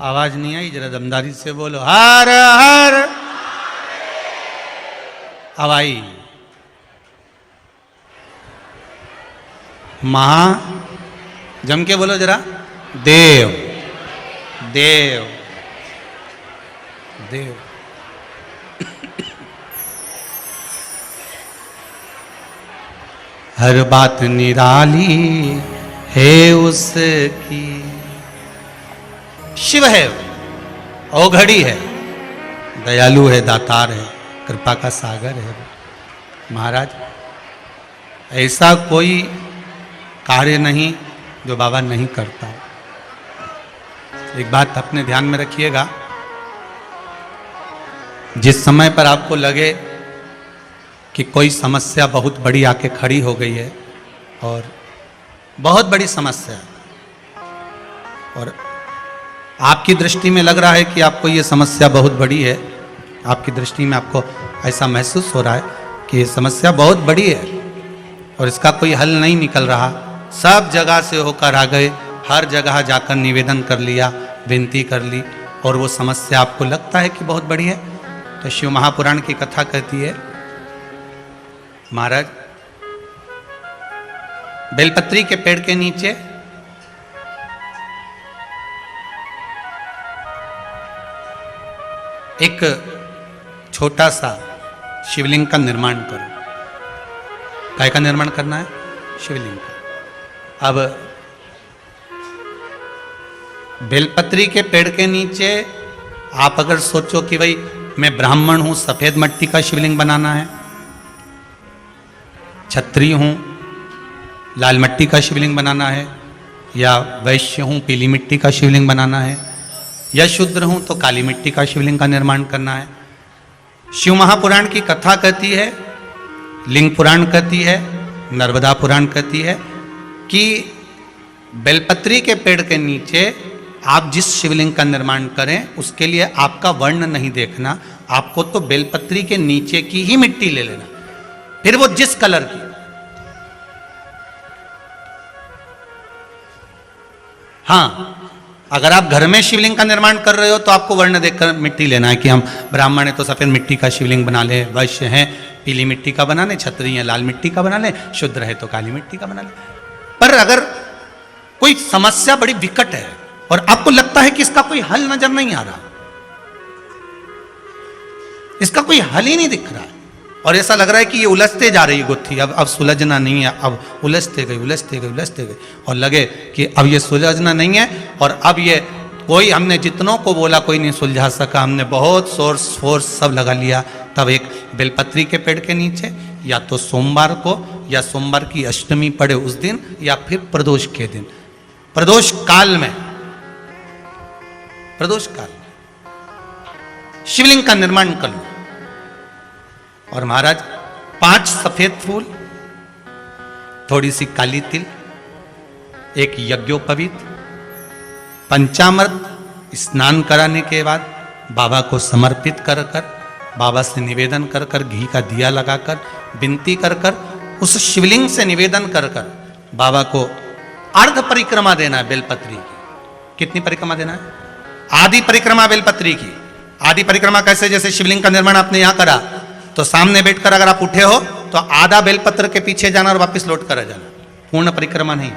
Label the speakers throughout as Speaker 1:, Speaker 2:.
Speaker 1: आवाज नहीं आई, जरा दमदारी से बोलो हर हर। अब आई महा, जम के बोलो जरा, देव देव देव। हर बात निराली है उसकी। शिव है, औघड़ी है, दयालु है, दातार है, कृपा का सागर है। महाराज ऐसा कोई कार्य नहीं जो बाबा नहीं करता। एक बात अपने ध्यान में रखिएगा, जिस समय पर आपको लगे कि कोई समस्या बहुत बड़ी आके खड़ी हो गई है, और बहुत बड़ी समस्या, और आपकी दृष्टि में लग रहा है कि आपको ये समस्या बहुत बड़ी है, आपकी दृष्टि में आपको ऐसा महसूस हो रहा है कि ये समस्या बहुत बड़ी है और इसका कोई हल नहीं निकल रहा, सब जगह से होकर आ गए, हर जगह जाकर निवेदन कर लिया, विनती कर ली, और वो समस्या आपको लगता है कि बहुत बड़ी है, तो शिव महापुराण की कथा कहती है, महाराज बेलपत्री के पेड़ के नीचे एक छोटा सा शिवलिंग का निर्माण करो। काय का निर्माण करना है? शिवलिंग का। अब बेलपत्री के पेड़ के नीचे आप अगर सोचो कि भाई मैं ब्राह्मण हूं, सफेद मिट्टी का शिवलिंग बनाना है, क्षत्रिय हूं, लाल मिट्टी का शिवलिंग बनाना है, या वैश्य हूं, पीली मिट्टी का शिवलिंग बनाना है, या शूद्र हूं तो काली मिट्टी का शिवलिंग का निर्माण करना है। शिव महापुराण की कथा कहती है, लिंग पुराण कहती है, नर्मदा पुराण कहती है कि बेलपत्री के पेड़ के नीचे आप जिस शिवलिंग का निर्माण करें उसके लिए आपका वर्ण नहीं देखना, आपको तो बेलपत्री के नीचे की ही मिट्टी ले लेना, फिर वो जिस कलर की। हाँ, अगर आप घर में शिवलिंग का निर्माण कर रहे हो तो आपको वर्ण देखकर मिट्टी लेना है कि हम ब्राह्मण है तो सफेद मिट्टी का शिवलिंग बना ले, वैश्य हैं पीली मिट्टी का बना ले, क्षत्रिय है लाल मिट्टी का बना ले, शूद्र है तो काली मिट्टी का बना ले। पर अगर कोई समस्या बड़ी विकट है और आपको लगता है कि इसका कोई हल नजर नहीं आ रहा, इसका कोई हल ही नहीं दिख रहा है, और ऐसा लग रहा है कि ये उलझते जा रही है गुत्थी, अब सुलझना नहीं है, अब उलझते गई उलझते गई उलझते गई, और लगे कि अब ये सुलझना नहीं है, और अब ये कोई, हमने जितनों को बोला कोई नहीं सुलझा सका, हमने बहुत सोर्स फोर्स सब लगा लिया, तब एक बेलपत्री के पेड़ के नीचे या तो सोमवार को या सोमवार की अष्टमी पड़े उस दिन, या फिर प्रदोष के दिन, प्रदोष काल में, प्रदोष काल में शिवलिंग का निर्माण कर लो। और महाराज 5 सफेद फूल, थोड़ी सी काली तिल, एक यज्ञोपवीत, पंचामृत स्नान कराने के बाद बाबा को समर्पित कर कर, बाबा से निवेदन कर कर, घी का दिया लगाकर विनती कर कर, उस शिवलिंग से निवेदन कर कर बाबा को अर्ध परिक्रमा देना है बेलपत्री की। कितनी परिक्रमा देना है? आधी परिक्रमा बेलपत्री की। आधी परिक्रमा कैसे? जैसे शिवलिंग का निर्माण आपने यहां करा तो सामने बैठकर अगर आप उठे हो तो आधा बेलपत्र के पीछे जाना और वापस लौट कर आ जाना, पूर्ण परिक्रमा नहीं,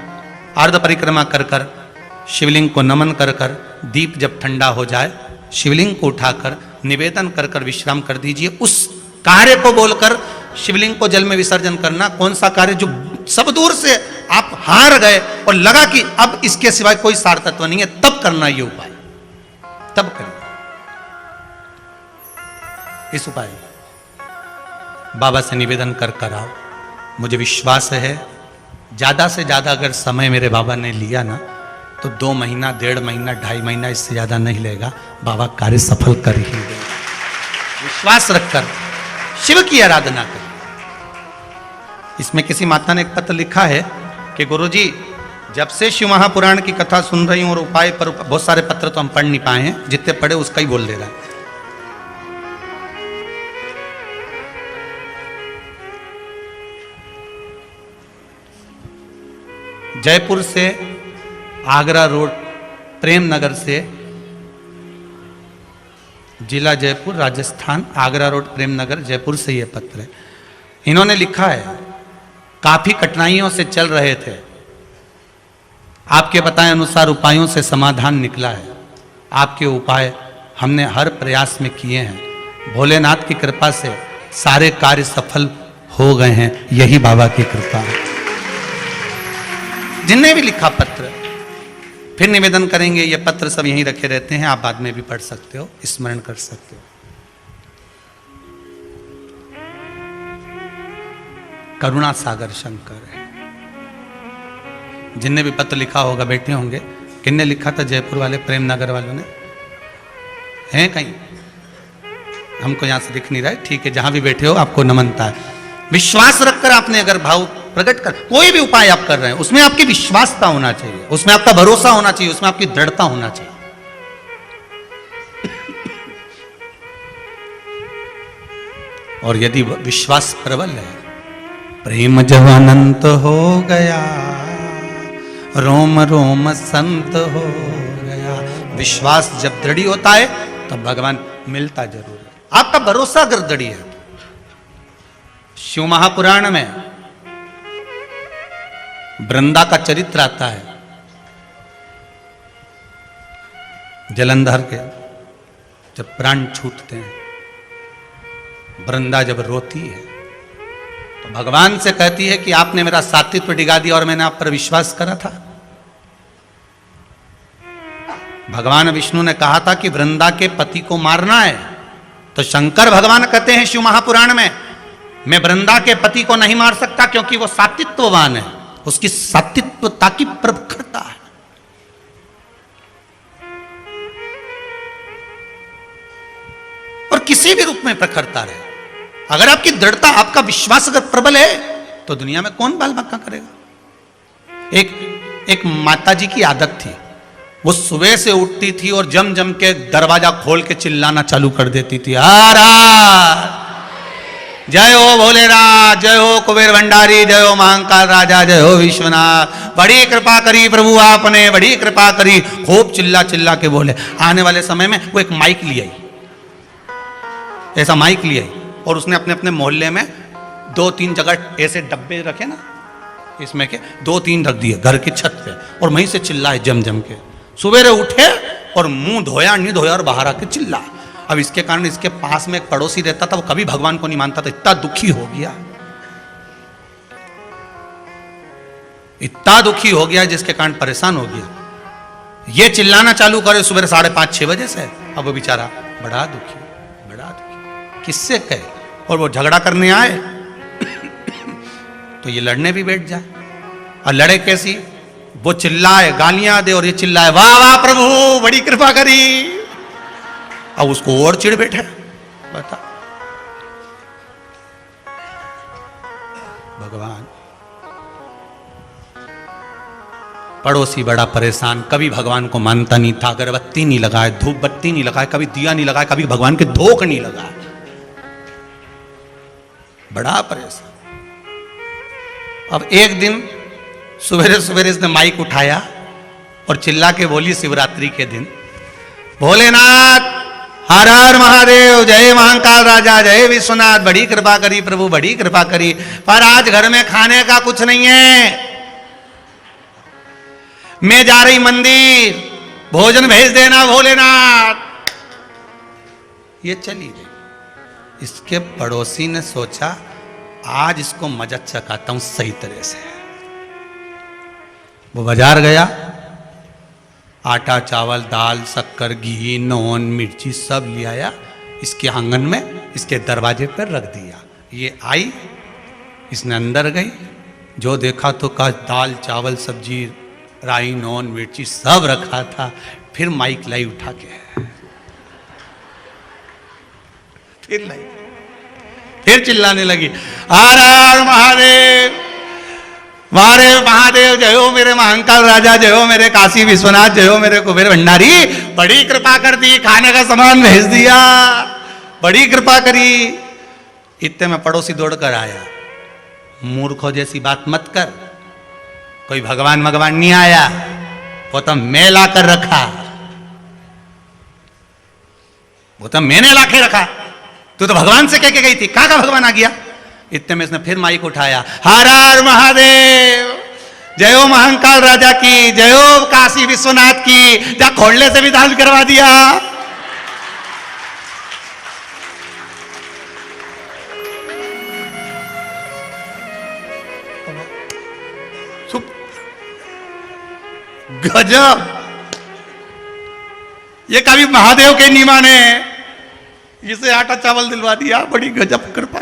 Speaker 1: अर्ध परिक्रमा कर कर शिवलिंग को नमन कर कर, दीप जब ठंडा हो जाए शिवलिंग को उठाकर निवेदन कर कर विश्राम कर दीजिए। उस कार्य को बोलकर शिवलिंग को जल में विसर्जन करना। कौन सा कार्य? जो सब दूर से आप हार गए और लगा कि अब इसके सिवाय कोई सार तत्व नहीं है, तब करना ये उपाय, तब करिए इस उपाय। बाबा से निवेदन कर कर आओ। मुझे विश्वास है ज़्यादा से ज़्यादा अगर समय मेरे बाबा ने लिया ना तो 2 महीना, 1.5 महीना, 2.5 महीना, इससे ज़्यादा नहीं लेगा। बाबा कार्य सफल कर ही देगा। विश्वास रखकर शिव की आराधना कर। इसमें किसी माता ने एक पत्र लिखा है कि गुरुजी, जब से शिव महापुराण की कथा सुन रही हूँ और उपाय पर, बहुत सारे पत्र तो हम पढ़ नहीं पाए हैं, जितने पढ़े उसका ही बोल दे रहा है। जयपुर से आगरा रोड, प्रेम नगर से जिला जयपुर, राजस्थान, आगरा रोड, प्रेमनगर, जयपुर से ये पत्र है। इन्होंने लिखा है, काफी कठिनाइयों से चल रहे थे, आपके बताए अनुसार उपायों से समाधान निकला है। आपके उपाय हमने हर प्रयास में किए हैं। भोलेनाथ की कृपा से सारे कार्य सफल हो गए हैं, यही बाबा की कृपा है। जिनने भी लिखा पत्र, फिर निवेदन करेंगे, ये पत्र सब यहीं रखे रहते हैं, आप बाद में भी पढ़ सकते हो, स्मरण कर सकते हो। करुणा सागर शंकर है। जिनने भी पत्र लिखा होगा बैठे होंगे। किसने लिखा था? जयपुर वाले, प्रेमनगर वालों ने। हैं कहीं? हमको यहां से दिख नहीं रहा है, ठीक है। जहां भी बैठे हो आपको नमनता है। विश्वास रखकर आपने अगर भाव प्रकट कर, कोई भी उपाय आप कर रहे हैं, उसमें आपकी विश्वासता होना चाहिए, उसमें आपका भरोसा होना चाहिए, उसमें आपकी दृढ़ता होना चाहिए। और यदि विश्वास प्रबल है, प्रेम जब अनंत हो गया, रोम रोम संत हो गया। विश्वास जब दृढ़ होता है तब भगवान मिलता जरूर है। आपका भरोसा अगर दृढ़ है। शिव महापुराण में वृंदा का चरित्र आता है। जलंधर के जब प्राण छूटते हैं, वृंदा जब रोती है तो भगवान से कहती है कि आपने मेरा सात्वित्व डिगा दिया और मैंने आप पर विश्वास करा था। भगवान विष्णु ने कहा था कि वृंदा के पति को मारना है, तो शंकर भगवान कहते हैं शिव महापुराण में, मैं वृंदा के पति को नहीं मार सकता क्योंकि वो सात्वित्ववान है, उसकी सात्वित्वता की प्रखरता है। और किसी भी रूप में प्रखरता रहे। अगर आपकी दृढ़ता, आपका विश्वास अगर प्रबल है तो दुनिया में कौन बाल बक्का करेगा। एक माता जी की आदत थी, वो सुबह से उठती थी और जम जम के दरवाजा खोल के चिल्लाना चालू कर देती थी, जय हो भोलेनाथ, जय हो कुबेर भंडारी, जय हो महाकाल राजा, जय हो विश्वनाथ, बड़ी कृपा करी प्रभु आपने, बड़ी कृपा करी। खूब चिल्ला चिल्ला के बोले। आने वाले समय में वो एक माइक ले आई, ऐसा माइक ले आई, और उसने अपने अपने मोहल्ले में 2-3 जगह ऐसे डब्बे रखे ना, इसमें के 2-3 रख दिए घर की छत पे, और वहीं से चिल्लाए जम जम के। सुबेरे उठे और मुंह धोया नहीं धोया और बाहर आके चिल्ला। अब इसके कारण इसके पास में एक पड़ोसी रहता था, वो कभी भगवान को नहीं मानता था, इतना दुखी हो गया, इतना दुखी हो गया जिसके कारण परेशान हो गया। ये चिल्लाना चालू करे सुबह 5:30-6 बजे से। अब वो बेचारा बड़ा दुखी, बड़ा दुखी, किससे कहे। और वो झगड़ा करने आए तो ये लड़ने भी बैठ जाए। और लड़े कैसी? वो चिल्लाए, गालियां दे, और ये चिल्लाए, वाह वाह प्रभु बड़ी कृपा करी। अब उसको और चिढ़ बैठे। बता, भगवान। पड़ोसी बड़ा परेशान, कभी भगवान को मानता नहीं था, अगरबत्ती नहीं लगाए, धूप बत्ती नहीं लगाए, कभी दिया नहीं लगाए, कभी भगवान के धोख नहीं लगाए, बड़ा परेशान। अब एक दिन सवेरे सवेरे इसने माइक उठाया और चिल्ला के बोली, शिवरात्रि के दिन, भोलेनाथ हर हर महादेव, जय महाकाल राजा, जय विश्वनाथ, बड़ी कृपा करी प्रभु, बड़ी कृपा करी, पर आज घर में खाने का कुछ नहीं है, मैं जा रही मंदिर, भोजन भेज देना भोलेनाथ। ये चली गई। इसके पड़ोसी ने सोचा, आज इसको मजा चखाता हूं सही तरह से। वो बाजार गया, आटा चावल दाल शक्कर घी नॉन मिर्ची सब ले आया, इसके आंगन में इसके दरवाजे पर रख दिया। ये आई, इसने अंदर गई, जो देखा तो कहा दाल चावल सब्जी राई नॉन मिर्ची सब रखा था। फिर माइक लाई उठा के, फिर लाई, फिर चिल्लाने लगी, हर हर महादेव, मारे महादेव, जय हो मेरे महाकाल राजा, जय हो मेरे काशी विश्वनाथ, जय हो मेरे कुबेर भंडारी, बड़ी कृपा कर दी, खाने का सामान भेज दिया, बड़ी कृपा करी। इतने में पड़ोसी दौड़कर आया, मूर्खों जैसी बात मत कर, कोई भगवान भगवान नहीं आया, वो तो मैं ला कर रखा। वो तो मैंने लाके रखा, तू तो भगवान से कह के गई थी, कहाँ का भगवान आ गया। इतने में इसने फिर माइक उठाया, हर हर महादेव, जयो महाकाल राजा की, जयो काशी विश्वनाथ की, जा खोलने से भी दान करवा दिया। गजब, ये कभी महादेव के नहीं माने, इसे आटा चावल दिलवा दिया, बड़ी गजब कृपा।